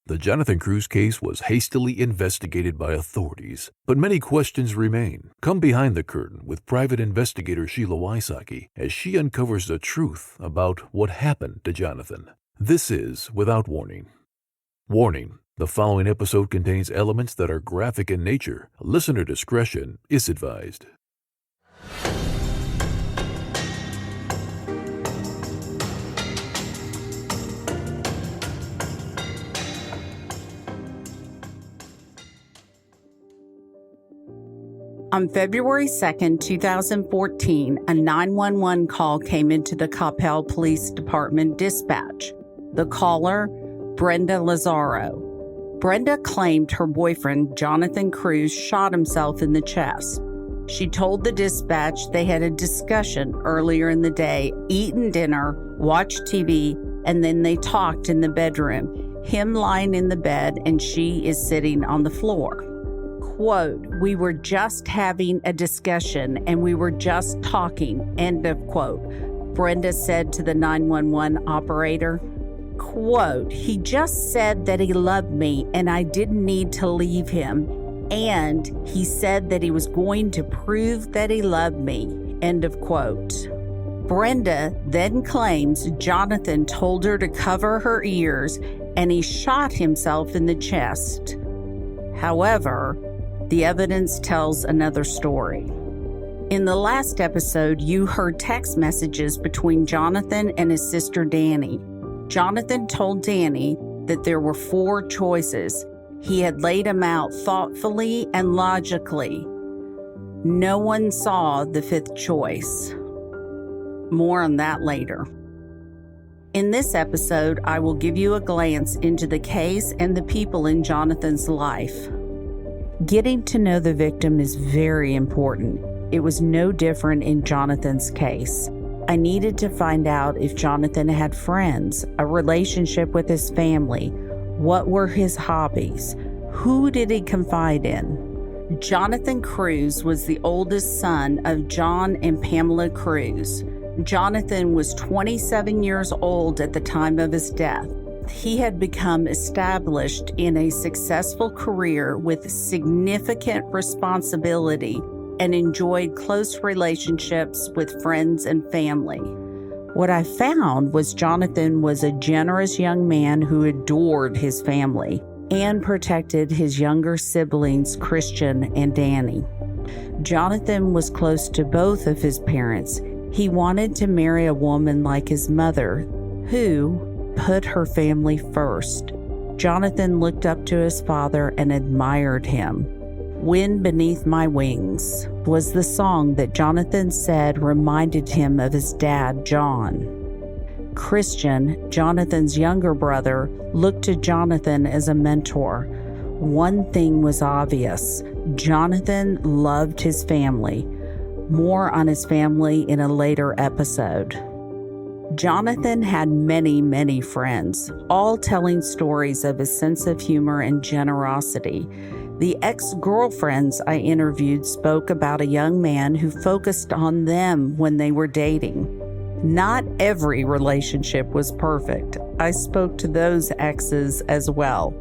The Jonathan Cruz case was hastily investigated by authorities, but many questions remain. Come behind the curtain with private investigator Sheila Wysocki as she uncovers the truth about what happened to Jonathan. This is Without Warning. Warning: the following episode contains elements that are graphic in nature. Listener discretion is advised. On February 2nd, 2014, a 911 call came into the Coppell Police Department dispatch. The caller, Brenda Lazaro. Brenda claimed her boyfriend, Jonathan Cruz, shot himself in the chest. She told the dispatch they had a discussion earlier in the day, eaten dinner, watched TV, and then they talked in the bedroom, him lying in the bed and she is sitting on the floor. Quote, "We were just having a discussion and we were just talking," end of quote. Brenda said to the 911 operator. Quote, "He just said that he loved me and I didn't need to leave him. And he said that he was going to prove that he loved me," end of quote. Brenda then claims Jonathan told her to cover her ears and he shot himself in the chest. However, the evidence tells another story. In the last episode, you heard text messages between Jonathan and his sister Danny. Jonathan told Danny that there were 4 choices. He had laid them out thoughtfully and logically. No one saw the 5th choice. More on that later. In this episode, I will give you a glance into the case and the people in Jonathan's life. Getting to know the victim is very important. It was no different in Jonathan's case. I needed to find out if Jonathan had friends, a relationship with his family, what were his hobbies, who did he confide in. Jonathan Cruz was the oldest son of John and Pamela Cruz. Jonathan was 27 years old at the time of his death. He had become established in a successful career with significant responsibility and enjoyed close relationships with friends and family. What I found was Jonathan was a generous young man who adored his family and protected his younger siblings, Christian and Danny. Jonathan was close to both of his parents. He wanted to marry a woman like his mother, who put her family first. Jonathan looked up to his father and admired him. "Wind Beneath My Wings" was the song that Jonathan said reminded him of his dad, John. Christian, Jonathan's younger brother, looked to Jonathan as a mentor. One thing was obvious: Jonathan loved his family. More on his family in a later episode. Jonathan had many friends, all telling stories of his sense of humor and generosity. The ex-girlfriends I interviewed spoke about a young man who focused on them when they were dating. Not every relationship was perfect. I spoke to those exes as well.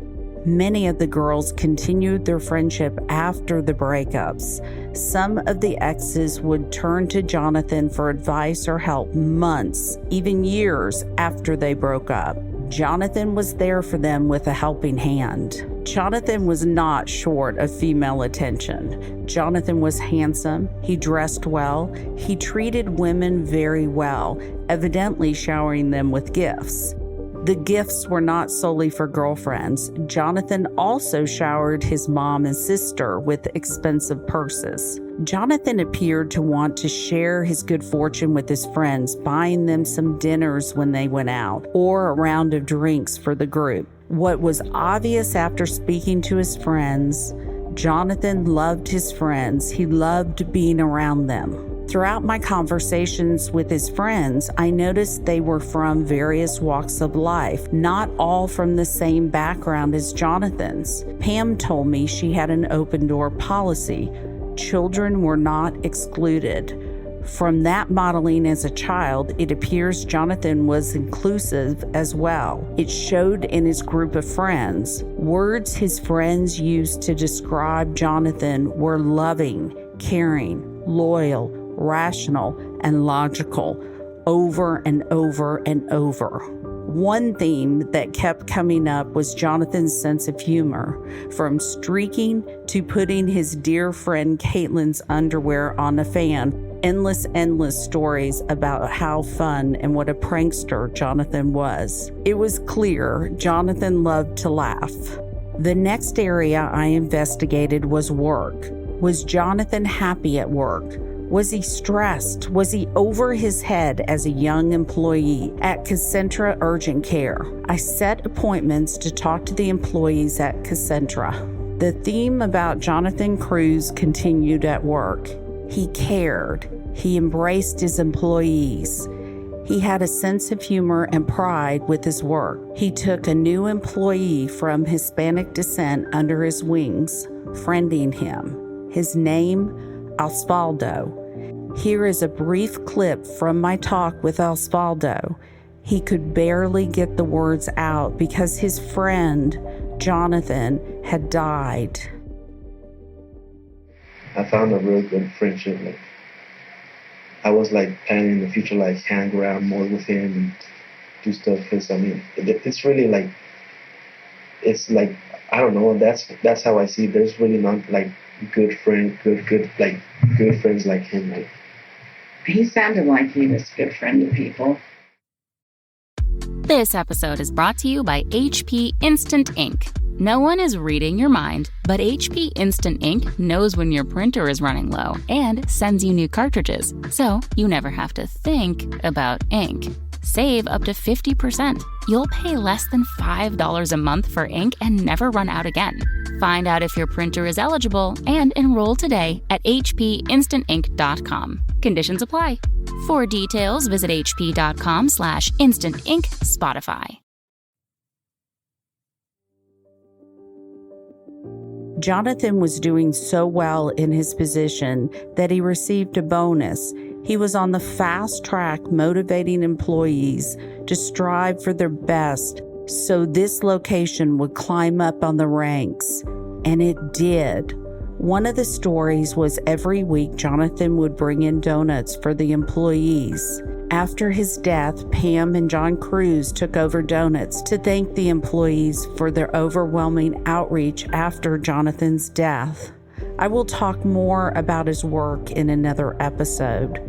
Many of the girls continued their friendship after the breakups. Some of the exes would turn to Jonathan for advice or help months, even years after they broke up. Jonathan was there for them with a helping hand. Jonathan was not short of female attention. Jonathan was handsome, he dressed well, he treated women very well, evidently showering them with gifts. The gifts were not solely for girlfriends. Jonathan also showered his mom and sister with expensive purses. Jonathan appeared to want to share his good fortune with his friends, buying them some dinners when they went out, or a round of drinks for the group. What was obvious after speaking to his friends, Jonathan loved his friends. He loved being around them. Throughout my conversations with his friends, I noticed they were from various walks of life, not all from the same background as Jonathan's. Pam told me she had an open door policy. Children were not excluded. From that modeling as a child, it appears Jonathan was inclusive as well. It showed in his group of friends. Words his friends used to describe Jonathan were loving, caring, loyal, rational, and logical, over and over and over. One theme that kept coming up was Jonathan's sense of humor, from streaking to putting his dear friend Caitlin's underwear on a fan. Endless stories about how fun and what a prankster Jonathan was. It was clear Jonathan loved to laugh. The next area I investigated was work. Was Jonathan happy at work? Was he stressed? Was he over his head as a young employee at 𝐂𝐓 Urgent Care? I set appointments to talk to the employees at 𝐂𝐓. The theme about Jonathan Cruz continued at work. He cared. He embraced his employees. He had a sense of humor and pride with his work. He took a new employee from Hispanic descent under his wings, friending him. His name, Osvaldo. Here is a brief clip from my talk with Osvaldo. He could barely get the words out because his friend, Jonathan, had died. I found a real good friendship. Like, I was planning the future, hang around more with him and do stuff. Cause it's really I don't know. That's how I see it. There's really not good friends like him. He sounded like he was a good friend to people. This episode is brought to you by HP Instant Ink. No one is reading your mind, but HP Instant Ink knows when your printer is running low and sends you new cartridges, so you never have to think about ink. Save up to 50%. You'll pay less than $5 a month for ink and never run out again. Find out if your printer is eligible and enroll today at hpinstantink.com. Conditions apply. For details, visit hp.com/instantink Spotify. Jonathan was doing so well in his position that he received a bonus. He was on the fast track motivating employees to strive for their best so this location would climb up on the ranks. And it did. One of the stories was every week Jonathan would bring in donuts for the employees. After his death, Pam and John Cruz took over donuts to thank the employees for their overwhelming outreach after Jonathan's death. I will talk more about his work in another episode.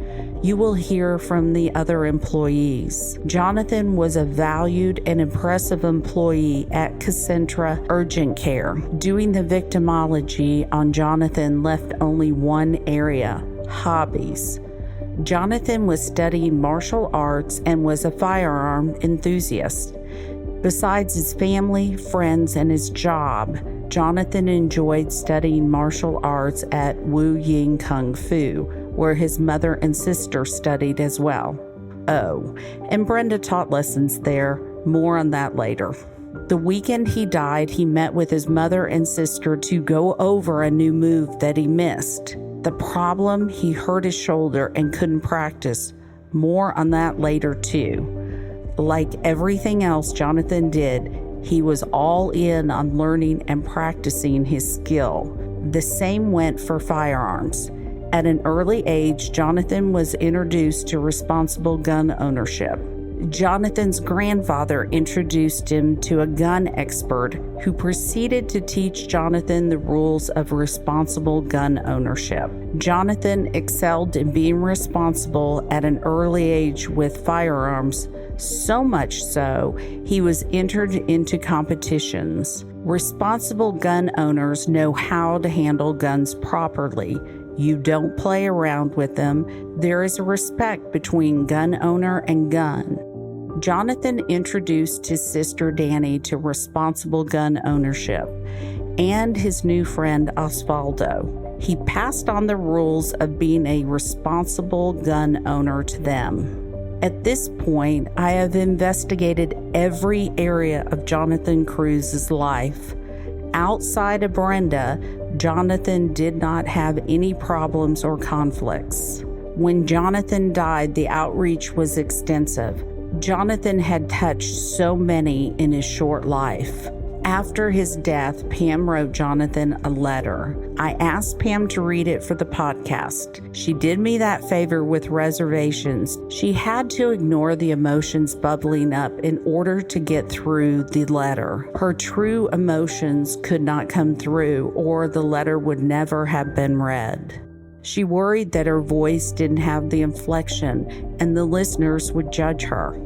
You will hear from the other employees. Jonathan was a valued and impressive employee at 𝐂𝐓 Urgent Care. Doing the victimology on Jonathan left only one area: hobbies. Jonathan was studying martial arts and was a firearm enthusiast. Besides his family, friends, and his job, Jonathan enjoyed studying martial arts at Wu Kung Fu, where his mother and sister studied as well. Oh, and Brenda taught lessons there. More on that later. The weekend he died, he met with his mother and sister to go over a new move that he missed. The problem, he hurt his shoulder and couldn't practice. More on that later too. Like everything else Jonathan did, he was all in on learning and practicing his skill. The same went for firearms. At an early age, Jonathan was introduced to responsible gun ownership. Jonathan's grandfather introduced him to a gun expert who proceeded to teach Jonathan the rules of responsible gun ownership. Jonathan excelled in being responsible at an early age with firearms, so much so he was entered into competitions. Responsible gun owners know how to handle guns properly. You don't play around with them. There is a respect between gun owner and gun. Jonathan introduced his sister Danny to responsible gun ownership and his new friend Osvaldo. He passed on the rules of being a responsible gun owner to them. At this point, I have investigated every area of Jonathan Cruz's life. Outside of Brenda, Jonathan did not have any problems or conflicts. When Jonathan died, the outreach was extensive. Jonathan had touched so many in his short life. After his death, Pam wrote Jonathan a letter. I asked Pam to read it for the podcast. She did me that favor with reservations. She had to ignore the emotions bubbling up in order to get through the letter. Her true emotions could not come through, or the letter would never have been read. She worried that her voice didn't have the inflection and the listeners would judge her.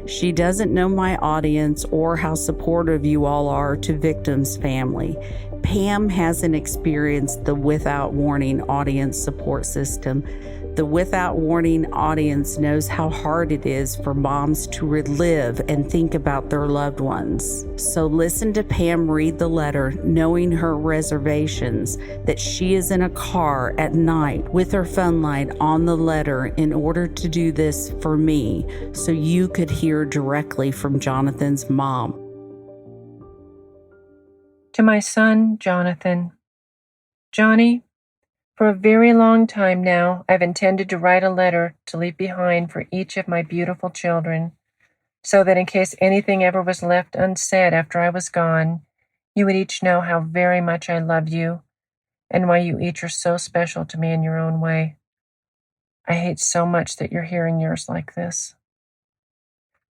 She doesn't know my audience or how supportive you all are to victims' family. Pam hasn't experienced the Without Warning audience support system. The Without Warning audience knows how hard it is for moms to relive and think about their loved ones. So listen to Pam read the letter, knowing her reservations, that she is in a car at night with her phone light on the letter in order to do this for me, so you could hear directly from Jonathan's mom. To my son, Jonathan. Johnny, for a very long time now, I've intended to write a letter to leave behind for each of my beautiful children, so that in case anything ever was left unsaid after I was gone, you would each know how very much I love you and why you each are so special to me in your own way. I hate so much that you're hearing yours like this.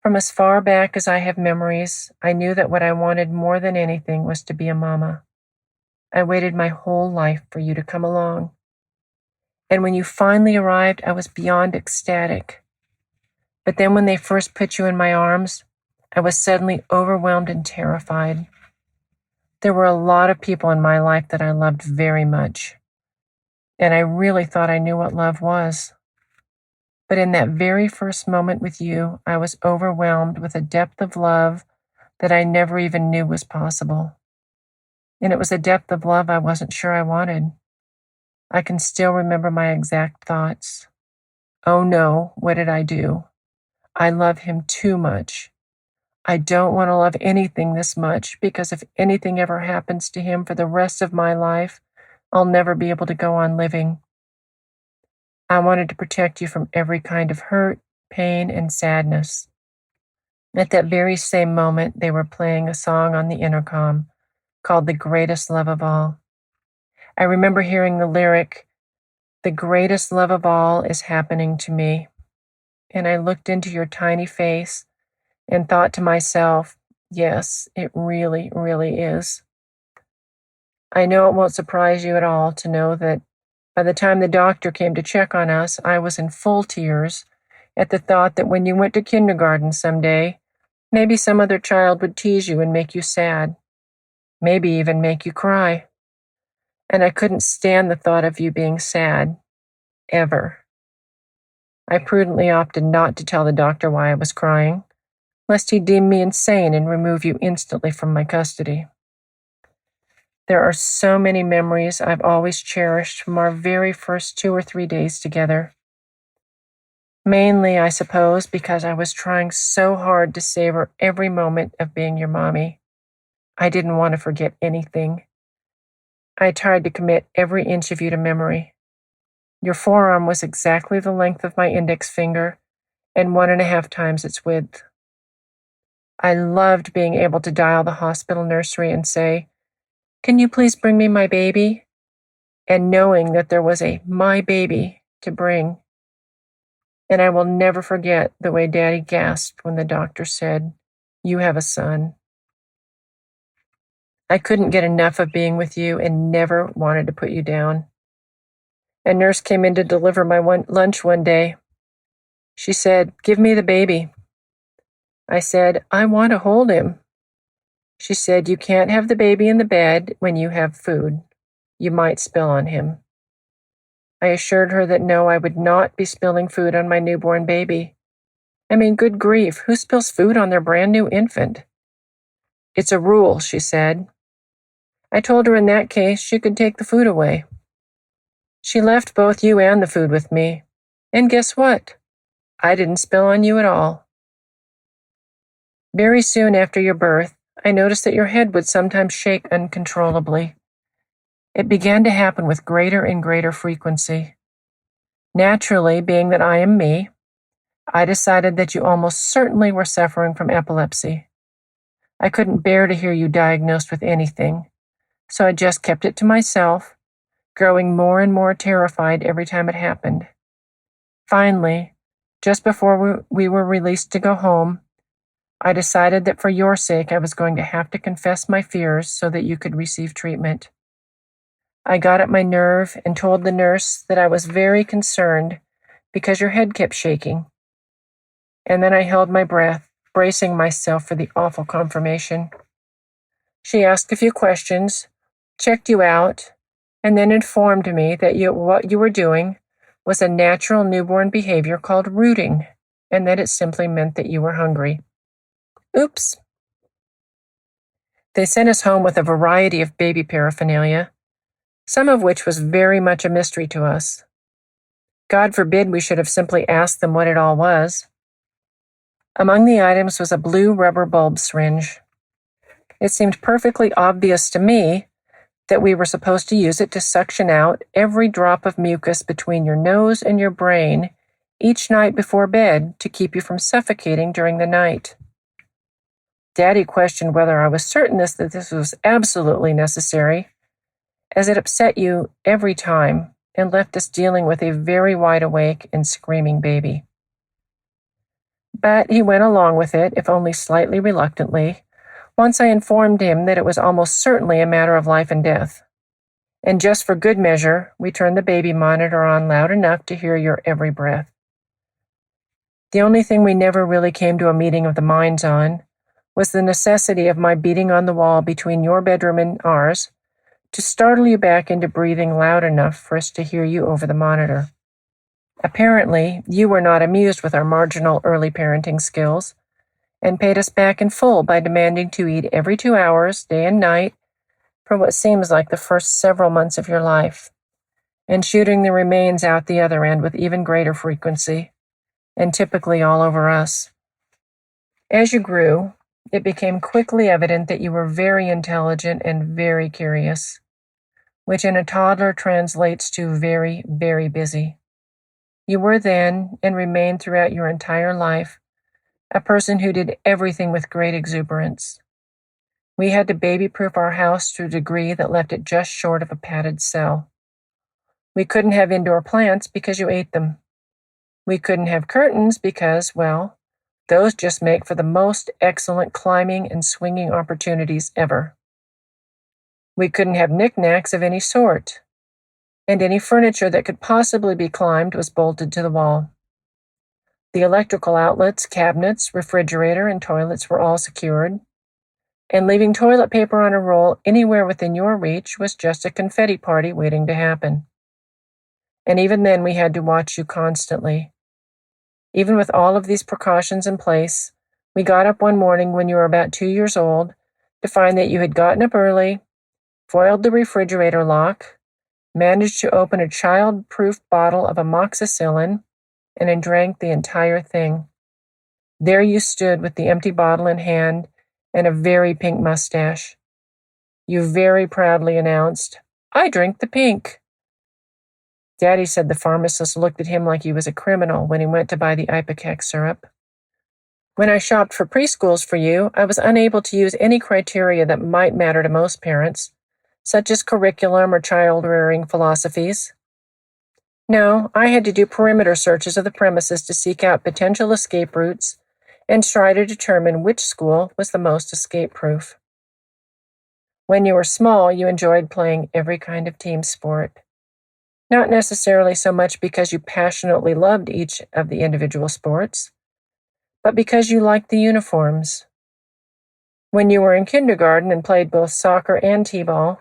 From as far back as I have memories, I knew that what I wanted more than anything was to be a mama. I waited my whole life for you to come along. And when you finally arrived, I was beyond ecstatic. But then when they first put you in my arms, I was suddenly overwhelmed and terrified. There were a lot of people in my life that I loved very much, and I really thought I knew what love was. But in that very first moment with you, I was overwhelmed with a depth of love that I never even knew was possible. And it was a depth of love I wasn't sure I wanted. I can still remember my exact thoughts. Oh no, what did I do? I love him too much. I don't want to love anything this much, because if anything ever happens to him for the rest of my life, I'll never be able to go on living. I wanted to protect you from every kind of hurt, pain, and sadness. At that very same moment, they were playing a song on the intercom called The Greatest Love of All. I remember hearing the lyric, "The greatest love of all is happening to me." And I looked into your tiny face and thought to myself, yes, it really, really is. I know it won't surprise you at all to know that by the time the doctor came to check on us, I was in full tears at the thought that when you went to kindergarten someday, maybe some other child would tease you and make you sad. Maybe even make you cry. And I couldn't stand the thought of you being sad, ever. I prudently opted not to tell the doctor why I was crying, lest he deem me insane and remove you instantly from my custody. There are so many memories I've always cherished from our very first 2 or 3 days together. Mainly, I suppose, because I was trying so hard to savor every moment of being your mommy. I didn't want to forget anything. I tried to commit every inch of you to memory. Your forearm was exactly the length of my index finger and 1.5 times its width. I loved being able to dial the hospital nursery and say, "Can you please bring me my baby?" And knowing that there was a my baby to bring. And I will never forget the way Daddy gasped when the doctor said, "You have a son." I couldn't get enough of being with you and never wanted to put you down. A nurse came in to deliver my lunch one day. She said, "Give me the baby." I said, "I want to hold him." She said, "You can't have the baby in the bed when you have food. You might spill on him." I assured her that no, I would not be spilling food on my newborn baby. I mean, good grief, who spills food on their brand new infant? "It's a rule," she said. I told her in that case she could take the food away. She left both you and the food with me. And guess what? I didn't spill on you at all. Very soon after your birth, I noticed that your head would sometimes shake uncontrollably. It began to happen with greater and greater frequency. Naturally, being that I am me, I decided that you almost certainly were suffering from epilepsy. I couldn't bear to hear you diagnosed with anything, so I just kept it to myself, growing more and more terrified every time it happened. Finally, just before we were released to go home, I decided that for your sake I was going to have to confess my fears so that you could receive treatment. I got up my nerve and told the nurse that I was very concerned because your head kept shaking. And then I held my breath, bracing myself for the awful confirmation. She asked a few questions, checked you out, and then informed me that what you were doing was a natural newborn behavior called rooting, and that it simply meant that you were hungry. Oops. They sent us home with a variety of baby paraphernalia, some of which was very much a mystery to us. God forbid we should have simply asked them what it all was. Among the items was a blue rubber bulb syringe. It seemed perfectly obvious to me that we were supposed to use it to suction out every drop of mucus between your nose and your brain each night before bed to keep you from suffocating during the night. Daddy questioned whether I was certain that this was absolutely necessary, as it upset you every time and left us dealing with a very wide-awake and screaming baby. But he went along with it, if only slightly reluctantly, once I informed him that it was almost certainly a matter of life and death. And just for good measure, we turned the baby monitor on loud enough to hear your every breath. The only thing we never really came to a meeting of the minds on was the necessity of my beating on the wall between your bedroom and ours to startle you back into breathing loud enough for us to hear you over the monitor. Apparently, you were not amused with our marginal early parenting skills and paid us back in full by demanding to eat every 2 hours, day and night, for what seems like the first several months of your life, and shooting the remains out the other end with even greater frequency, and typically all over us. As you grew, it became quickly evident that you were very intelligent and very curious, which in a toddler translates to very, very busy. You were then, and remained throughout your entire life, a person who did everything with great exuberance. We had to baby-proof our house to a degree that left it just short of a padded cell. We couldn't have indoor plants because you ate them. We couldn't have curtains because, well, those just make for the most excellent climbing and swinging opportunities ever. We couldn't have knickknacks of any sort, and any furniture that could possibly be climbed was bolted to the wall. The electrical outlets, cabinets, refrigerator, and toilets were all secured, and leaving toilet paper on a roll anywhere within your reach was just a confetti party waiting to happen. And even then we had to watch you constantly. Even with all of these precautions in place, we got up one morning when you were about 2 years old to find that you had gotten up early, foiled the refrigerator lock, managed to open a child-proof bottle of amoxicillin, and then drank the entire thing. There you stood with the empty bottle in hand and a very pink mustache. You very proudly announced, "I drink the pink." Daddy said the pharmacist looked at him like he was a criminal when he went to buy the ipecac syrup. When I shopped for preschools for you, I was unable to use any criteria that might matter to most parents, such as curriculum or child-rearing philosophies. No, I had to do perimeter searches of the premises to seek out potential escape routes and try to determine which school was the most escape-proof. When you were small, you enjoyed playing every kind of team sport. Not necessarily so much because you passionately loved each of the individual sports, but because you liked the uniforms. When you were in kindergarten and played both soccer and t-ball,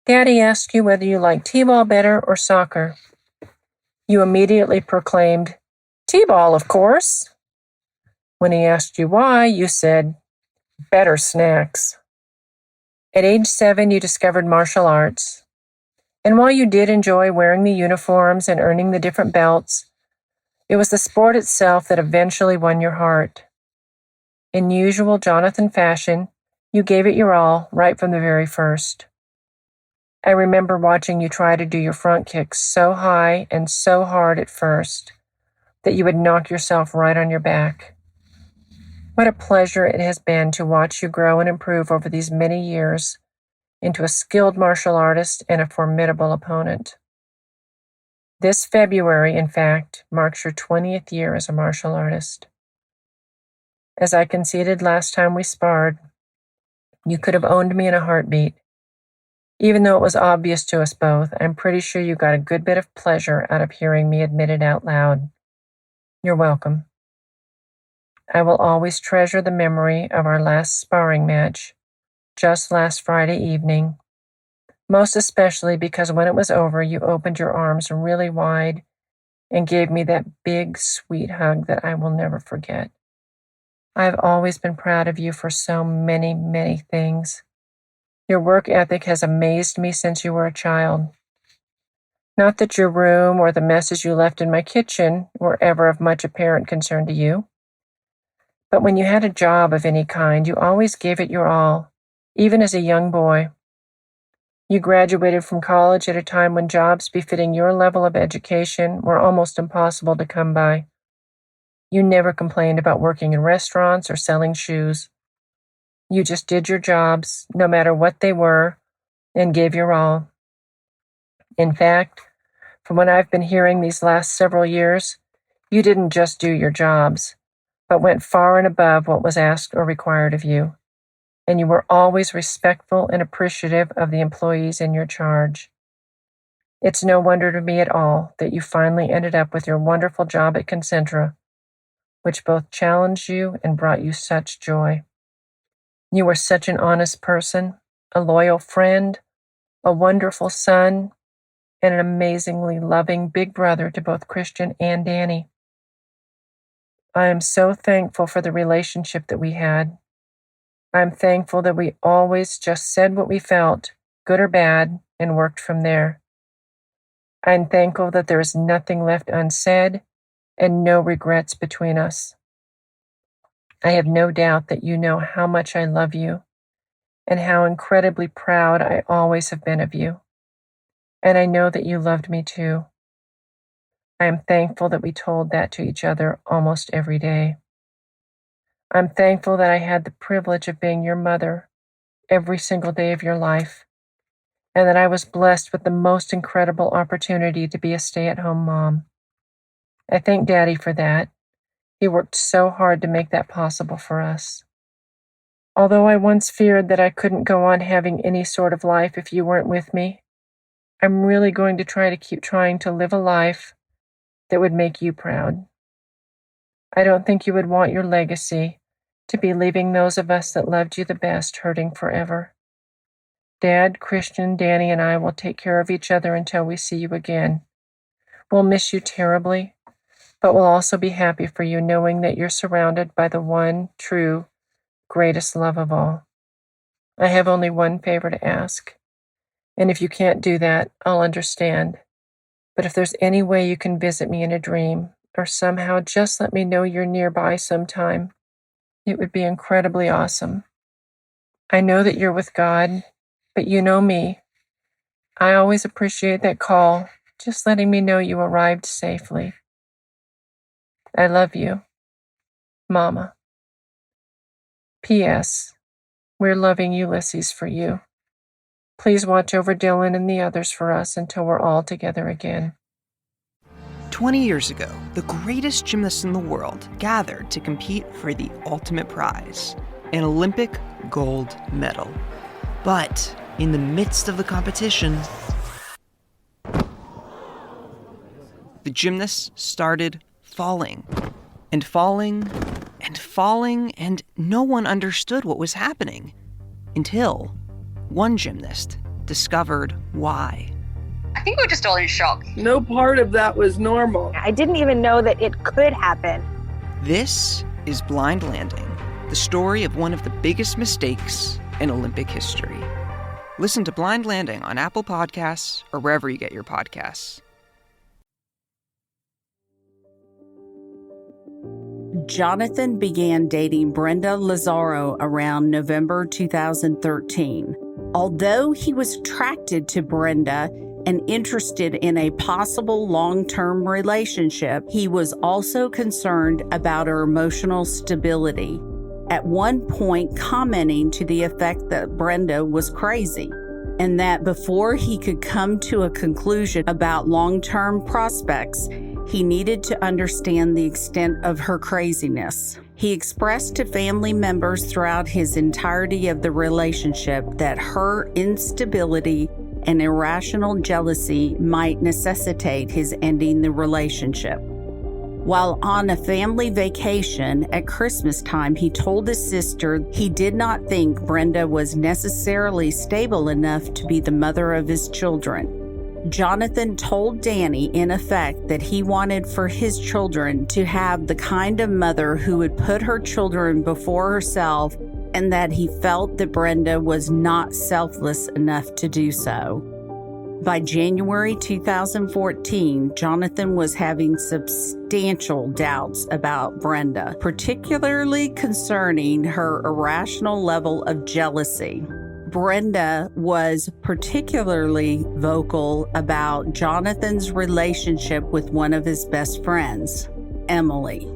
Daddy asked you whether you liked t-ball better or soccer. You immediately proclaimed, "T-ball, of course." When he asked you why, you said, "Better snacks." At age 7, you discovered martial arts. And while you did enjoy wearing the uniforms and earning the different belts, it was the sport itself that eventually won your heart. In usual Jonathan fashion, you gave it your all right from the very first. I remember watching you try to do your front kicks so high and so hard at first that you would knock yourself right on your back. What a pleasure it has been to watch you grow and improve over these many years into a skilled martial artist and a formidable opponent. This February, in fact, marks your 20th year as a martial artist. As I conceded last time we sparred, you could have owned me in a heartbeat. Even though it was obvious to us both, I'm pretty sure you got a good bit of pleasure out of hearing me admit it out loud. You're welcome. I will always treasure the memory of our last sparring match, just last Friday evening, most especially because when it was over, you opened your arms really wide and gave me that big, sweet hug that I will never forget. I've always been proud of you for so many, many things. Your work ethic has amazed me since you were a child. Not that your room or the messes you left in my kitchen were ever of much apparent concern to you. But when you had a job of any kind, you always gave it your all, even as a young boy. You graduated from college at a time when jobs befitting your level of education were almost impossible to come by. You never complained about working in restaurants or selling shoes. You just did your jobs, no matter what they were, and gave your all. In fact, from what I've been hearing these last several years, you didn't just do your jobs, but went far and above what was asked or required of you. And you were always respectful and appreciative of the employees in your charge. It's no wonder to me at all that you finally ended up with your wonderful job at Concentra, which both challenged you and brought you such joy. You were such an honest person, a loyal friend, a wonderful son, and an amazingly loving big brother to both Christian and Danny. I am so thankful for the relationship that we had. I'm thankful that we always just said what we felt, good or bad, and worked from there. I'm thankful that there is nothing left unsaid and no regrets between us. I have no doubt that you know how much I love you and how incredibly proud I always have been of you. And I know that you loved me too. I am thankful that we told that to each other almost every day. I'm thankful that I had the privilege of being your mother every single day of your life, and that I was blessed with the most incredible opportunity to be a stay-at-home mom. I thank Daddy for that. He worked so hard to make that possible for us. Although I once feared that I couldn't go on having any sort of life if you weren't with me, I'm really going to try to keep trying to live a life that would make you proud. I don't think you would want your legacy to be leaving those of us that loved you the best hurting forever. Dad, Christian, Danny, and I will take care of each other until we see you again. We'll miss you terribly, but we'll also be happy for you knowing that you're surrounded by the one true, greatest love of all. I have only one favor to ask, and if you can't do that, I'll understand. But if there's any way you can visit me in a dream, or somehow just let me know you're nearby sometime, it would be incredibly awesome. I know that you're with God, but you know me. I always appreciate that call, just letting me know you arrived safely. I love you, Mama. P.S. We're loving Ulysses for you. Please watch over Dylan and the others for us until we're all together again. 20 years ago, the greatest gymnasts in the world gathered to compete for the ultimate prize, an Olympic gold medal. But in the midst of the competition, the gymnasts started falling and falling and falling, and no one understood what was happening until one gymnast discovered why. I think we're just all in shock. No part of that was normal. I didn't even know that it could happen. This is Blind Landing, the story of one of the biggest mistakes in Olympic history. Listen to Blind Landing on Apple Podcasts or wherever you get your podcasts. Jonathan began dating Brenda Lazaro around November 2013. Although he was attracted to Brenda and interested in a possible long-term relationship, he was also concerned about her emotional stability, at one point commenting to the effect that Brenda was crazy, and that before he could come to a conclusion about long-term prospects, he needed to understand the extent of her craziness. He expressed to family members throughout his entirety of the relationship that her instability and irrational jealousy might necessitate his ending the relationship. While on a family vacation at Christmas time, he told his sister he did not think Brenda was necessarily stable enough to be the mother of his children. Jonathan told Danny, in effect, that he wanted for his children to have the kind of mother who would put her children before herself, and that he felt that Brenda was not selfless enough to do so. By January 2014, Jonathan was having substantial doubts about Brenda, particularly concerning her irrational level of jealousy. Brenda was particularly vocal about Jonathan's relationship with one of his best friends, Emily.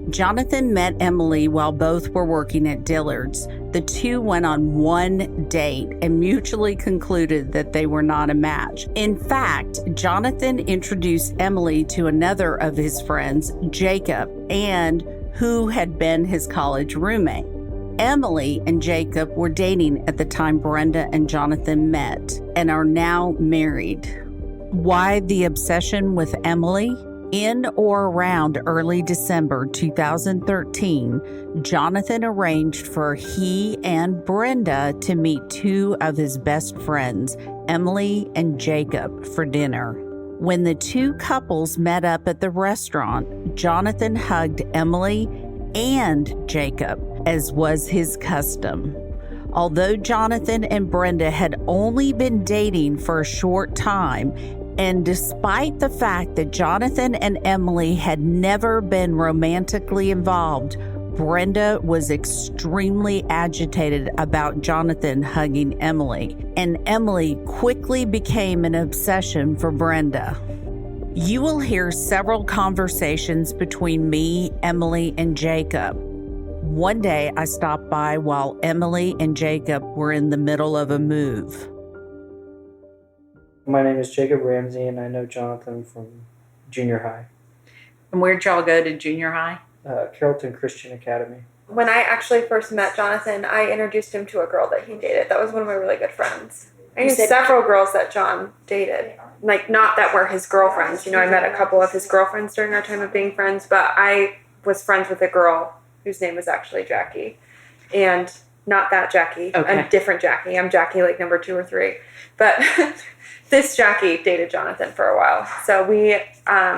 Jonathan met Emily while both were working at Dillard's. The two went on one date and mutually concluded that they were not a match. In fact, Jonathan introduced Emily to another of his friends, Jacob, and who had been his college roommate. Emily and Jacob were dating at the time Brenda and Jonathan met and are now married. Why the obsession with Emily? In or around early December 2013, Jonathan arranged for he and Brenda to meet two of his best friends, Emily and Jacob, for dinner. When the two couples met up at the restaurant, Jonathan hugged Emily and Jacob, as was his custom. Although Jonathan and Brenda had only been dating for a short time, and despite the fact that Jonathan and Emily had never been romantically involved, Brenda was extremely agitated about Jonathan hugging Emily, and Emily quickly became an obsession for Brenda. You will hear several conversations between me, Emily, and Jacob. One day I stopped by while Emily and Jacob were in the middle of a move. My name is Jacob Ramsey, and I know Jonathan from junior high. And where'd y'all go to junior high? Carrollton Christian Academy. When I actually first met Jonathan, I introduced him to a girl that he dated. That was one of my really good friends. I knew several girls that John dated. Like, not that we're his girlfriends. You know, I met a couple of his girlfriends during our time of being friends, but I was friends with a girl whose name was actually Jackie. And not that Jackie. Okay. A different Jackie. I'm Jackie, like, number 2 or 3. But this Jackie dated Jonathan for a while. So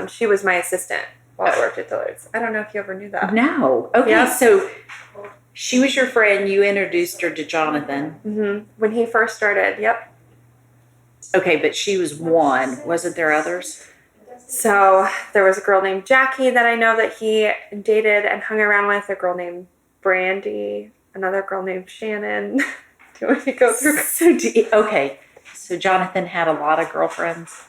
she was my assistant while I worked at Dillard's. I don't know if you ever knew that. No. Okay, yeah. So she was your friend. You introduced her to Jonathan. Mm-hmm. When he first started, yep. Okay, but she was one. Wasn't there others? So there was a girl named Jackie that I know that he dated and hung around with, a girl named Brandy, another girl named Shannon. Do you want me to go through? Okay. So Jonathan had a lot of girlfriends?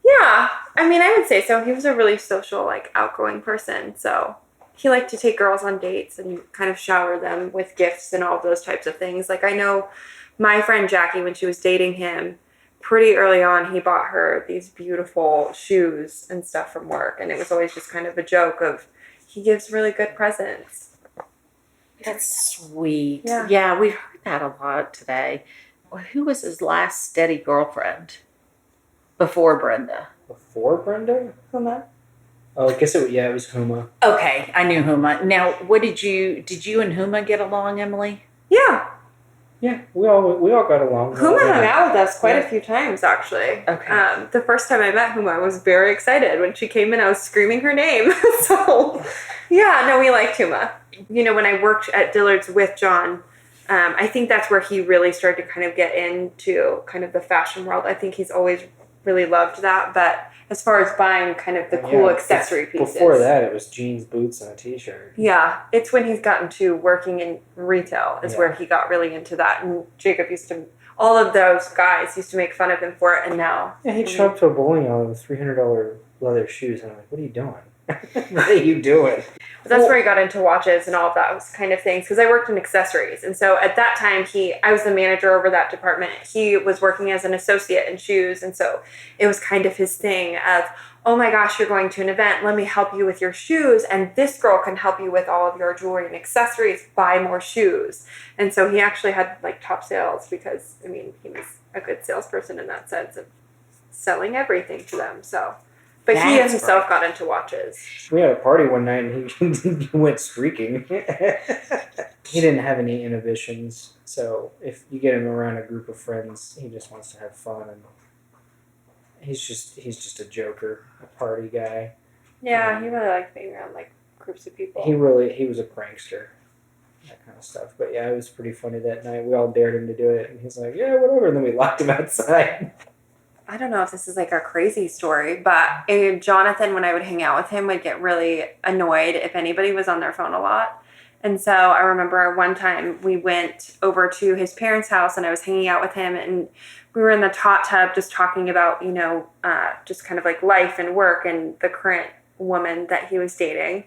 Yeah. I mean, I would say so. He was a really social, like, outgoing person. So he liked to take girls on dates and kind of shower them with gifts and all of those types of things. Like, I know my friend Jackie, when she was dating him, pretty early on, he bought her these beautiful shoes and stuff from work. And it was always just kind of a joke of, he gives really good presents. That's sweet. Yeah, we've heard that a lot today. Well, who was his last steady girlfriend before Brenda? Before Brenda? Huma. Oh, I guess it was Huma. Okay, I knew Huma. Now, did you and Huma get along, Emily? Yeah. Yeah, we all got along. Huma hung out with us quite a few times, actually. Okay. The first time I met Huma, I was very excited. When she came in, I was screaming her name. So, yeah, no, we liked Huma. You know, when I worked at Dillard's with John, I think that's where he really started to kind of get into kind of the fashion world. I think he's always really loved that. But as far as buying kind of the cool accessory pieces. Before that, it was jeans, boots, and a t-shirt. Yeah, it's when he's gotten to working in retail is where he got really into that. And Jacob used to all of those guys used to make fun of him for it, and now... Yeah, he'd show up to a bowling alley with $300 leather shoes, and I'm like, what are you doing? What are you doing? But that's where he got into watches and all of those kind of things, because I worked in accessories. And so at that time, I was the manager over that department. He was working as an associate in shoes. And so it was kind of his thing of, oh my gosh, you're going to an event. Let me help you with your shoes. And this girl can help you with all of your jewelry and accessories. Buy more shoes. And so he actually had like top sales because, I mean, he was a good salesperson in that sense of selling everything to them. So... But he himself got into watches. We had a party one night and he went streaking. He didn't have any inhibitions, so if you get him around a group of friends, he just wants to have fun, and he's just a joker, a party guy. Yeah, he really liked being around like groups of people. He was a prankster, that kind of stuff. But yeah, it was pretty funny that night. We all dared him to do it, and he's like, yeah, whatever, and then we locked him outside. I don't know if this is like a crazy story, but Jonathan, when I would hang out with him, would get really annoyed if anybody was on their phone a lot. And so I remember one time we went over to his parents' house and I was hanging out with him and we were in the hot tub just talking about, just kind of like life and work and the current woman that he was dating.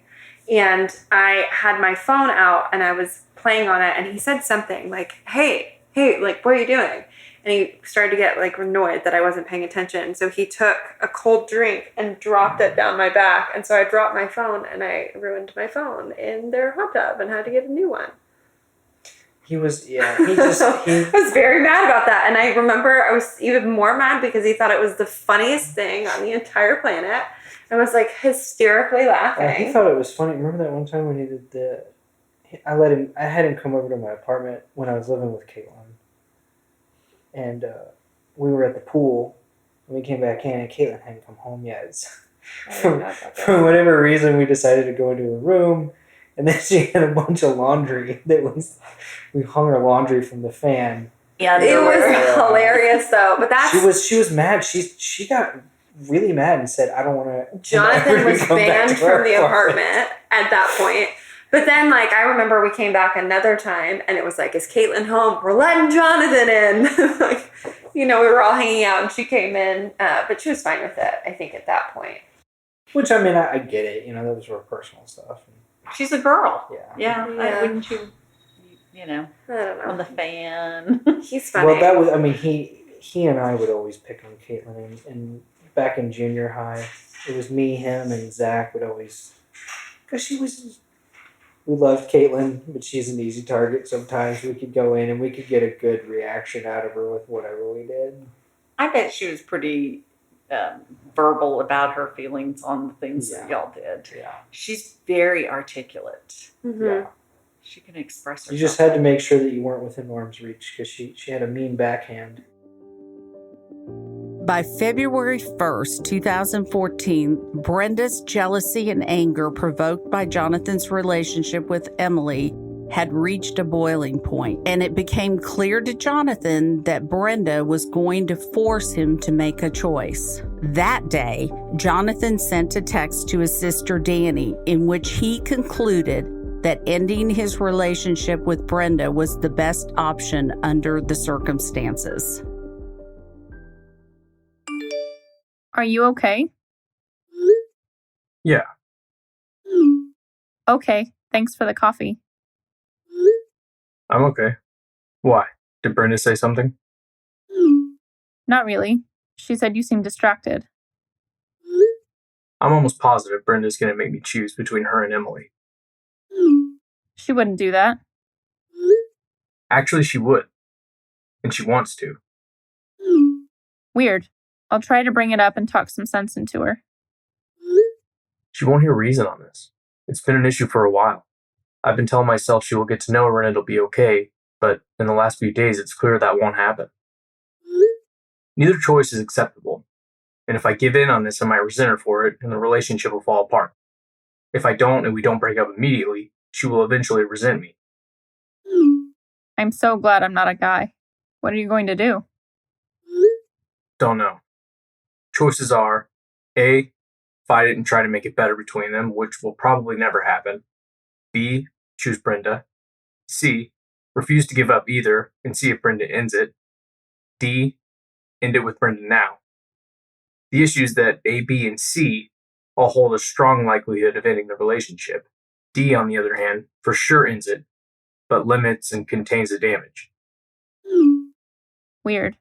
And I had my phone out and I was playing on it and he said something like, hey, like, what are you doing? And he started to get like annoyed that I wasn't paying attention. So he took a cold drink and dropped it down my back. And so I dropped my phone and I ruined my phone in their hot tub and had to get a new one. He was very mad about that. And I remember I was even more mad because he thought it was the funniest thing on the entire planet. I was like hysterically laughing. He thought it was funny. Remember that one time when he did I had him come over to my apartment when I was living with Caitlin. And we were at the pool, and we came back in, and Caitlin hadn't come home yet. For whatever reason, we decided to go into a room, and then she had a bunch of laundry we hung her laundry from the fan. Yeah, it was hilarious though. But she was mad. She got really mad and said, "I don't want to." Jonathan was banned from the apartment at that point. But then, like, I remember we came back another time, and it was like, is Caitlin home? We're letting Jonathan in. Like, we were all hanging out, and she came in. But she was fine with it, I think, at that point. Which, I mean, I get it. That was her personal stuff. She's a girl. Yeah. Wouldn't you, I don't know. on the fan. He's funny. Well, that was, I mean, he and I would always pick on Caitlin. And back in junior high, it was me, him, and Zach would always... Because she was... We loved Caitlin, but she's an easy target. Sometimes we could go in and we could get a good reaction out of her with whatever we did. I bet she was pretty verbal about her feelings on the things that y'all did. Yeah. She's very articulate. Mm-hmm. Yeah. She can express herself. You just had to make sure that you weren't within arm's reach because she had a mean backhand. By February 1st, 2014, Brenda's jealousy and anger provoked by Jonathan's relationship with Emily had reached a boiling point, and it became clear to Jonathan that Brenda was going to force him to make a choice. That day, Jonathan sent a text to his sister Danny in which he concluded that ending his relationship with Brenda was the best option under the circumstances. Are you okay? Yeah. Okay, thanks for the coffee. I'm okay. Why? Did Brenda say something? Not really. She said you seem distracted. I'm almost positive Brenda's going to make me choose between her and Emily. She wouldn't do that. Actually, she would. And she wants to. Weird. I'll try to bring it up and talk some sense into her. She won't hear reason on this. It's been an issue for a while. I've been telling myself she will get to know her and it'll be okay, but in the last few days it's clear that won't happen. Neither choice is acceptable, and if I give in on this I might resent her for it and the relationship will fall apart. If I don't and we don't break up immediately, she will eventually resent me. I'm so glad I'm not a guy. What are you going to do? Don't know. Choices are A, fight it and try to make it better between them, which will probably never happen. B, choose Brenda. C, refuse to give up either and see if Brenda ends it. D, end it with Brenda now. The issue is that A, B, and C all hold a strong likelihood of ending the relationship. D, on the other hand, for sure ends it, but limits and contains the damage. Weird.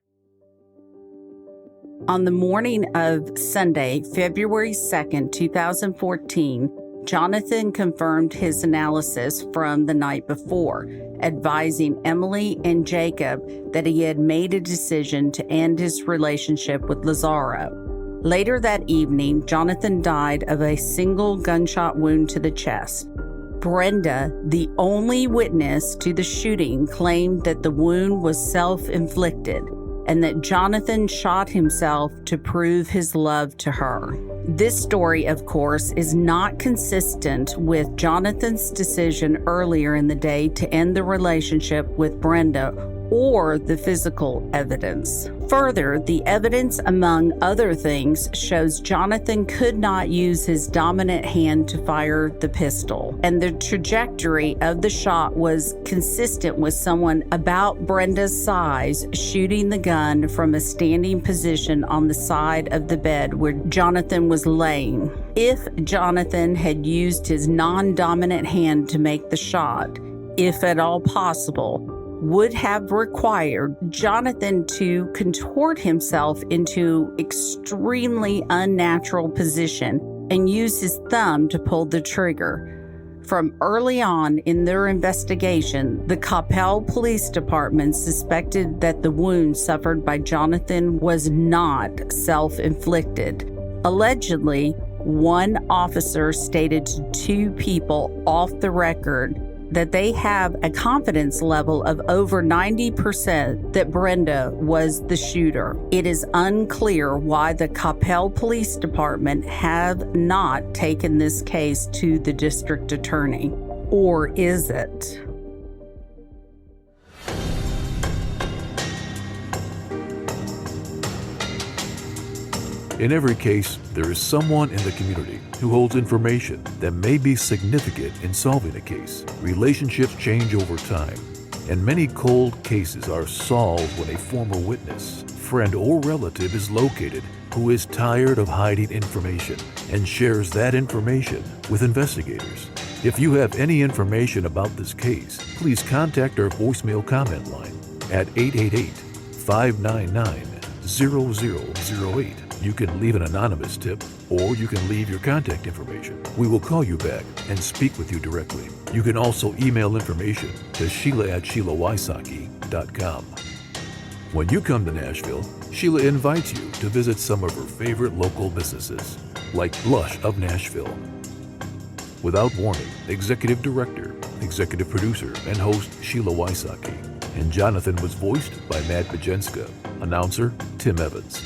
On the morning of Sunday, February 2nd, 2014, Jonathan confirmed his analysis from the night before, advising Emily and Jacob that he had made a decision to end his relationship with Lazaro. Later that evening, Jonathan died of a single gunshot wound to the chest. Brenda, the only witness to the shooting, claimed that the wound was self-inflicted and that Jonathan shot himself to prove his love to her. This story, of course, is not consistent with Jonathan's decision earlier in the day to end the relationship with Brenda or the physical evidence. Further, the evidence, among other things, shows Jonathan could not use his dominant hand to fire the pistol, and the trajectory of the shot was consistent with someone about Brenda's size shooting the gun from a standing position on the side of the bed where Jonathan was laying. If Jonathan had used his non-dominant hand to make the shot, if at all possible, would have required Jonathan to contort himself into extremely unnatural position and use his thumb to pull the trigger. From early on in their investigation, the 𝐂𝐓 Police Department suspected that the wound suffered by Jonathan was not self-inflicted. Allegedly, one officer stated to two people off the record that they have a confidence level of over 90% that Brenda was the shooter. It is unclear why the 𝐂𝐓 Police Department have not taken this case to the district attorney. Or is it? In every case, there is someone in the community who holds information that may be significant in solving a case. Relationships change over time, and many cold cases are solved when a former witness, friend, or relative is located who is tired of hiding information and shares that information with investigators. If you have any information about this case, please contact our voicemail comment line at 888-599-0008. You can leave an anonymous tip, or you can leave your contact information. We will call you back and speak with you directly. You can also email information to Sheila@SheilaWysocki.com. When you come to Nashville, Sheila invites you to visit some of her favorite local businesses, like Lush of Nashville. Without Warning, Executive Director, Executive Producer, and host Sheila Wysocki. And Jonathan was voiced by Matt Bajenska. Announcer Tim Evans.